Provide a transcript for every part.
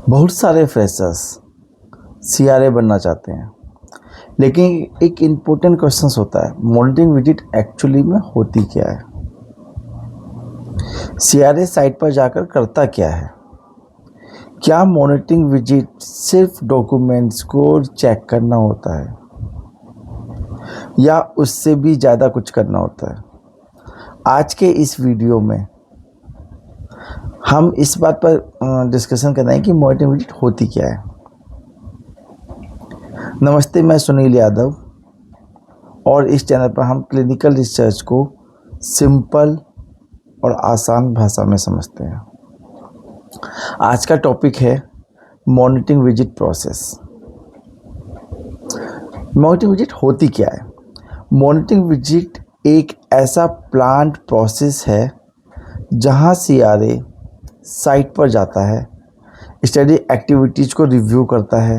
बहुत सारे freshers CRA बनना चाहते हैं, लेकिन एक इम्पोर्टेंट क्वेश्चन होता है, मॉनिटरिंग विजिट एक्चुअली में होती क्या है। सीआरए साइट पर जाकर करता क्या है। क्या मॉनिटरिंग विजिट सिर्फ डॉक्यूमेंट्स को चेक करना होता है या उससे भी ज़्यादा कुछ करना होता है। आज के इस वीडियो में हम इस बात पर डिस्कशन कर रहे हैं कि मॉनिटरिंग विजिट होती क्या है। नमस्ते, मैं सुनील यादव और इस चैनल पर हम क्लिनिकल रिसर्च को सिंपल और आसान भाषा में समझते हैं। आज का टॉपिक है monitoring visit process. Monitoring visit होती क्या है। मॉनिटरिंग विजिट एक ऐसा प्लान्ड प्रोसेस है जहां सीआरए साइट पर जाता है, स्टडी एक्टिविटीज़ को रिव्यू करता है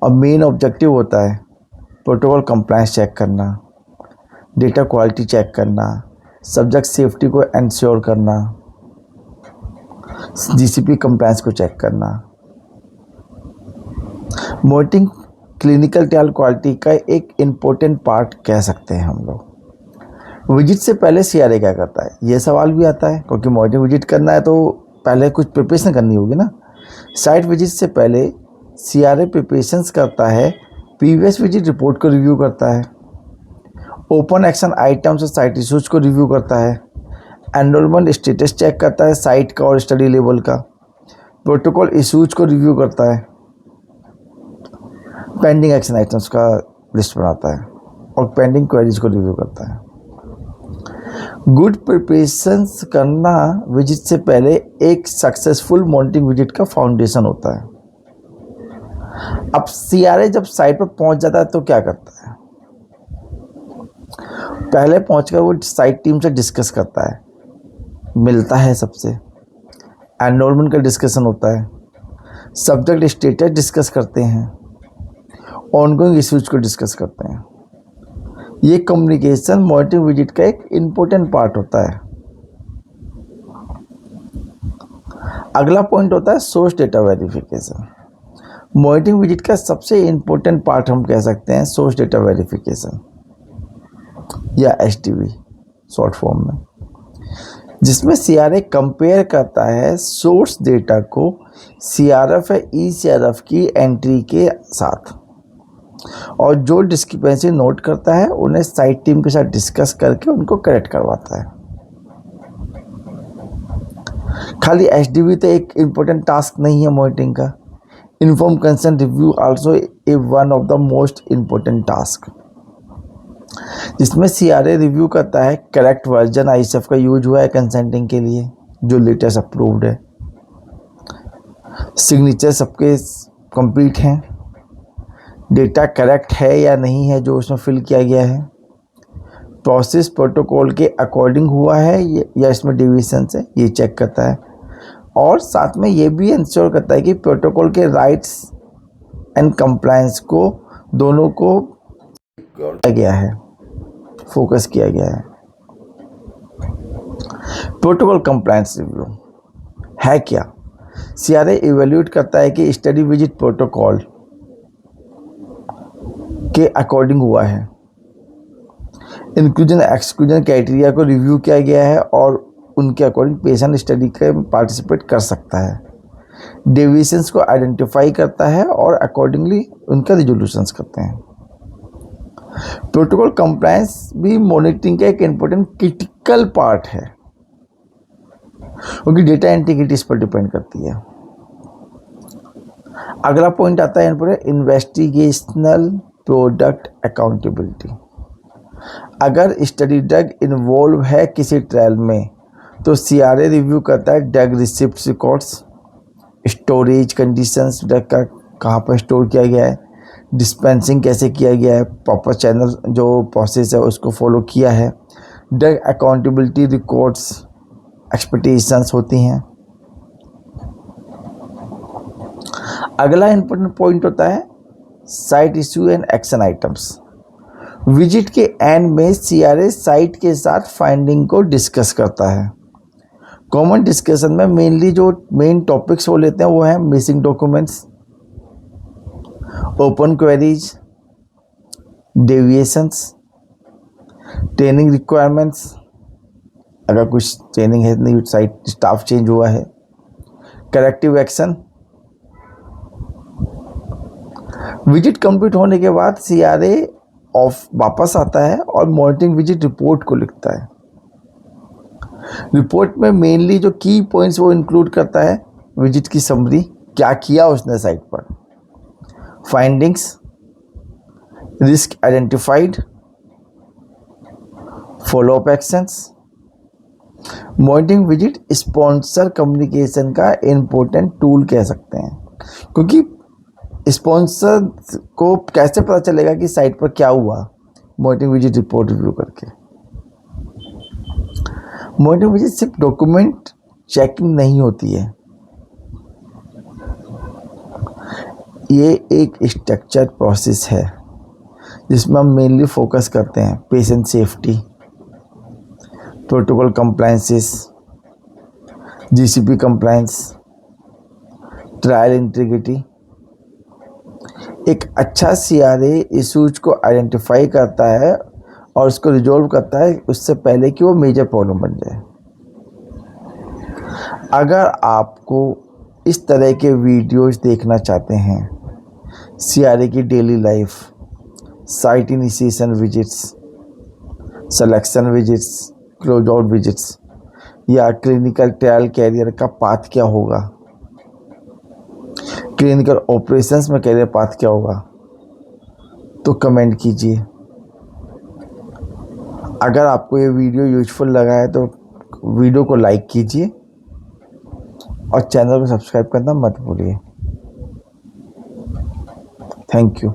और मेन ऑब्जेक्टिव होता है प्रोटोकॉल कंप्लायंस चेक करना, डेटा क्वालिटी चेक करना, सब्जेक्ट सेफ्टी को इंश्योर करना, जीसीपी कंप्लायंस को चेक करना। मॉनिटरिंग क्लिनिकल ट्रायल क्वालिटी का एक इम्पोर्टेंट पार्ट कह सकते हैं हम लोग। विजिट से पहले सीआरए क्या करता है, ये सवाल भी आता है, क्योंकि मॉनिटरिंग विजिट करना है तो पहले कुछ प्रिपरेशन करनी होगी ना। साइट विजिट से पहले सीआरए प्रिपरेशंस करता है, प्रीवियस विजिट रिपोर्ट को रिव्यू करता है, ओपन एक्शन आइटम्स और साइट इशूज़ को रिव्यू करता है, एनरोलमेंट स्टेटस चेक करता है साइट का और स्टडी लेवल का, प्रोटोकॉल इशूज़ को रिव्यू करता है, पेंडिंग एक्शन आइटम्स का लिस्ट बनाता है और पेंडिंग क्वेरीज को रिव्यू करता है। गुड प्रिपरेशंस करना विजिट से पहले एक सक्सेसफुल मॉनिटरिंग विजिट का फाउंडेशन होता है। अब सीआरए जब साइट पर पहुंच जाता है तो क्या करता है। पहले पहुंचकर वो साइट टीम से डिस्कस करता है, मिलता है सबसे, एनरोलमेंट का डिस्कशन होता है, सब्जेक्ट स्टेटस डिस्कस करते हैं, ऑनगोइंग इश्यूज को डिस्कस करते हैं। ये कम्युनिकेशन मॉनिटरिंग विजिट का एक इम्पोर्टेंट पार्ट होता है। अगला पॉइंट होता है source data verification. Monitoring visit का सबसे इम्पोर्टेंट पार्ट हम कह सकते हैं सोर्स डेटा वेरिफिकेशन या एसडीवी शॉर्ट फॉर्म में, जिसमें सीआरए कंपेयर करता है सोर्स डेटा को सीआरएफ या ईसीआरएफ की एंट्री के साथ, और जो डिस्क्रिपेंसी नोट करता है उन्हें साइट टीम के साथ डिस्कस करके उनको करेक्ट करवाता है। खाली एसडीवी तो एक इम्पोर्टेंट टास्क नहीं है मॉनिटरिंग का। Inform consent review also a one of the most important task, जिसमें सीआरए रिव्यू करता है करेक्ट वर्जन आईएसएफ का यूज हुआ है कंसेंटिंग के लिए जो लेटेस्ट अप्रूव्ड है, सिग्नेचर सबके कंप्लीट हैं, डेटा करेक्ट है या नहीं है जो उसमें फिल किया गया है, प्रोसेस प्रोटोकॉल के अकॉर्डिंग हुआ है या इसमें डिविजन है, ये चेक करता है। और साथ में ये भी इंश्योर करता है कि प्रोटोकॉल के राइट्स एंड कंप्लायंस को दोनों को किया गया है, फोकस किया गया है। प्रोटोकॉल कंप्लायंस रिव्यू है क्या। सीआरए इवेल्यूएट करता है कि स्टडी विजिट प्रोटोकॉल के अकॉर्डिंग हुआ है, इंक्लूजन एक्सक्लूजन क्राइटेरिया को रिव्यू किया गया है और उनके अकॉर्डिंग पेशेंट स्टडी के पार्टिसिपेट कर सकता है, डेविएशंस को आइडेंटिफाई करता है और अकॉर्डिंगली उनका रिजोल्यूशंस करते हैं। प्रोटोकॉल कंप्लायंस भी मॉनिटरिंग का एक इम्पोर्टेंट क्रिटिकल पार्ट है, क्योंकि डेटा इंटीग्रिटी इस पर डिपेंड करती है। अगला पॉइंट आता है इन्वेस्टिगेशनल प्रोडक्ट अकाउंटेबिलिटी। अगर स्टडी ड्रग इन्वॉल्व है किसी ट्रायल में तो सीआरए रिव्यू करता है drug receipt records, storage conditions, drug का कहाँ पर स्टोर किया गया है, डिस्पेंसिंग कैसे किया गया है, प्रॉपर चैनल जो प्रोसेस है उसको फॉलो किया है, ड्रग अकाउंटेबिलिटी रिकॉर्ड्स एक्सपेक्टेशंस होती हैं। अगला इम्पोर्टेंट पॉइंट होता है site issue and action items. Visit के एंड में सीआरए साइट के साथ फाइंडिंग को डिस्कस करता है, कॉमन डिस्कशन में मेनली जो मेन टॉपिक्स वो लेते हैं वो है missing documents, open queries, deviations, training requirements, अगर कुछ ट्रेनिंग है नहीं, साइट स्टाफ चेंज हुआ है, करेक्टिव एक्शन। विजिट कंप्लीट होने के बाद सीआरए ऑफ वापस आता है और मॉनिटरिंग विजिट रिपोर्ट को लिखता है। रिपोर्ट में मेनली जो की पॉइंट्स वो इंक्लूड करता है, विजिट की समरी, क्या किया उसने साइट पर, findings, risk identified, follow up actions. Monitoring visit sponsor communication का इम्पोर्टेंट टूल कह सकते हैं, क्योंकि स्पॉन्सर को कैसे पता चलेगा कि साइट पर क्या हुआ, मॉनिटरिंग विजिट रिपोर्ट रिव्यू करके। मॉनिटरिंग विजिट सिर्फ डॉक्यूमेंट चेकिंग नहीं होती है, ये एक स्ट्रक्चर्ड प्रोसेस है जिसमें हम मेनली फोकस करते हैं patient safety, protocol compliances, GCP compliance, trial integrity. एक अच्छा सीआरए इशूज को आइडेंटिफाई करता है और उसको रिजॉल्व करता है उससे पहले कि वो मेजर प्रॉब्लम बन जाए। अगर आपको इस तरह के वीडियोस देखना चाहते हैं, सीआरए की daily life, site initiation visits, selection visits, close out visits, या क्लिनिकल ट्रायल कैरियर का पाथ क्या होगा, क्लिनिकल ऑपरेशंस में कैरियर पाथ क्या होगा, तो कमेंट कीजिए। अगर आपको ये वीडियो यूजफुल लगा है तो वीडियो को लाइक कीजिए और चैनल को सब्सक्राइब करना मत भूलिए। Thank you.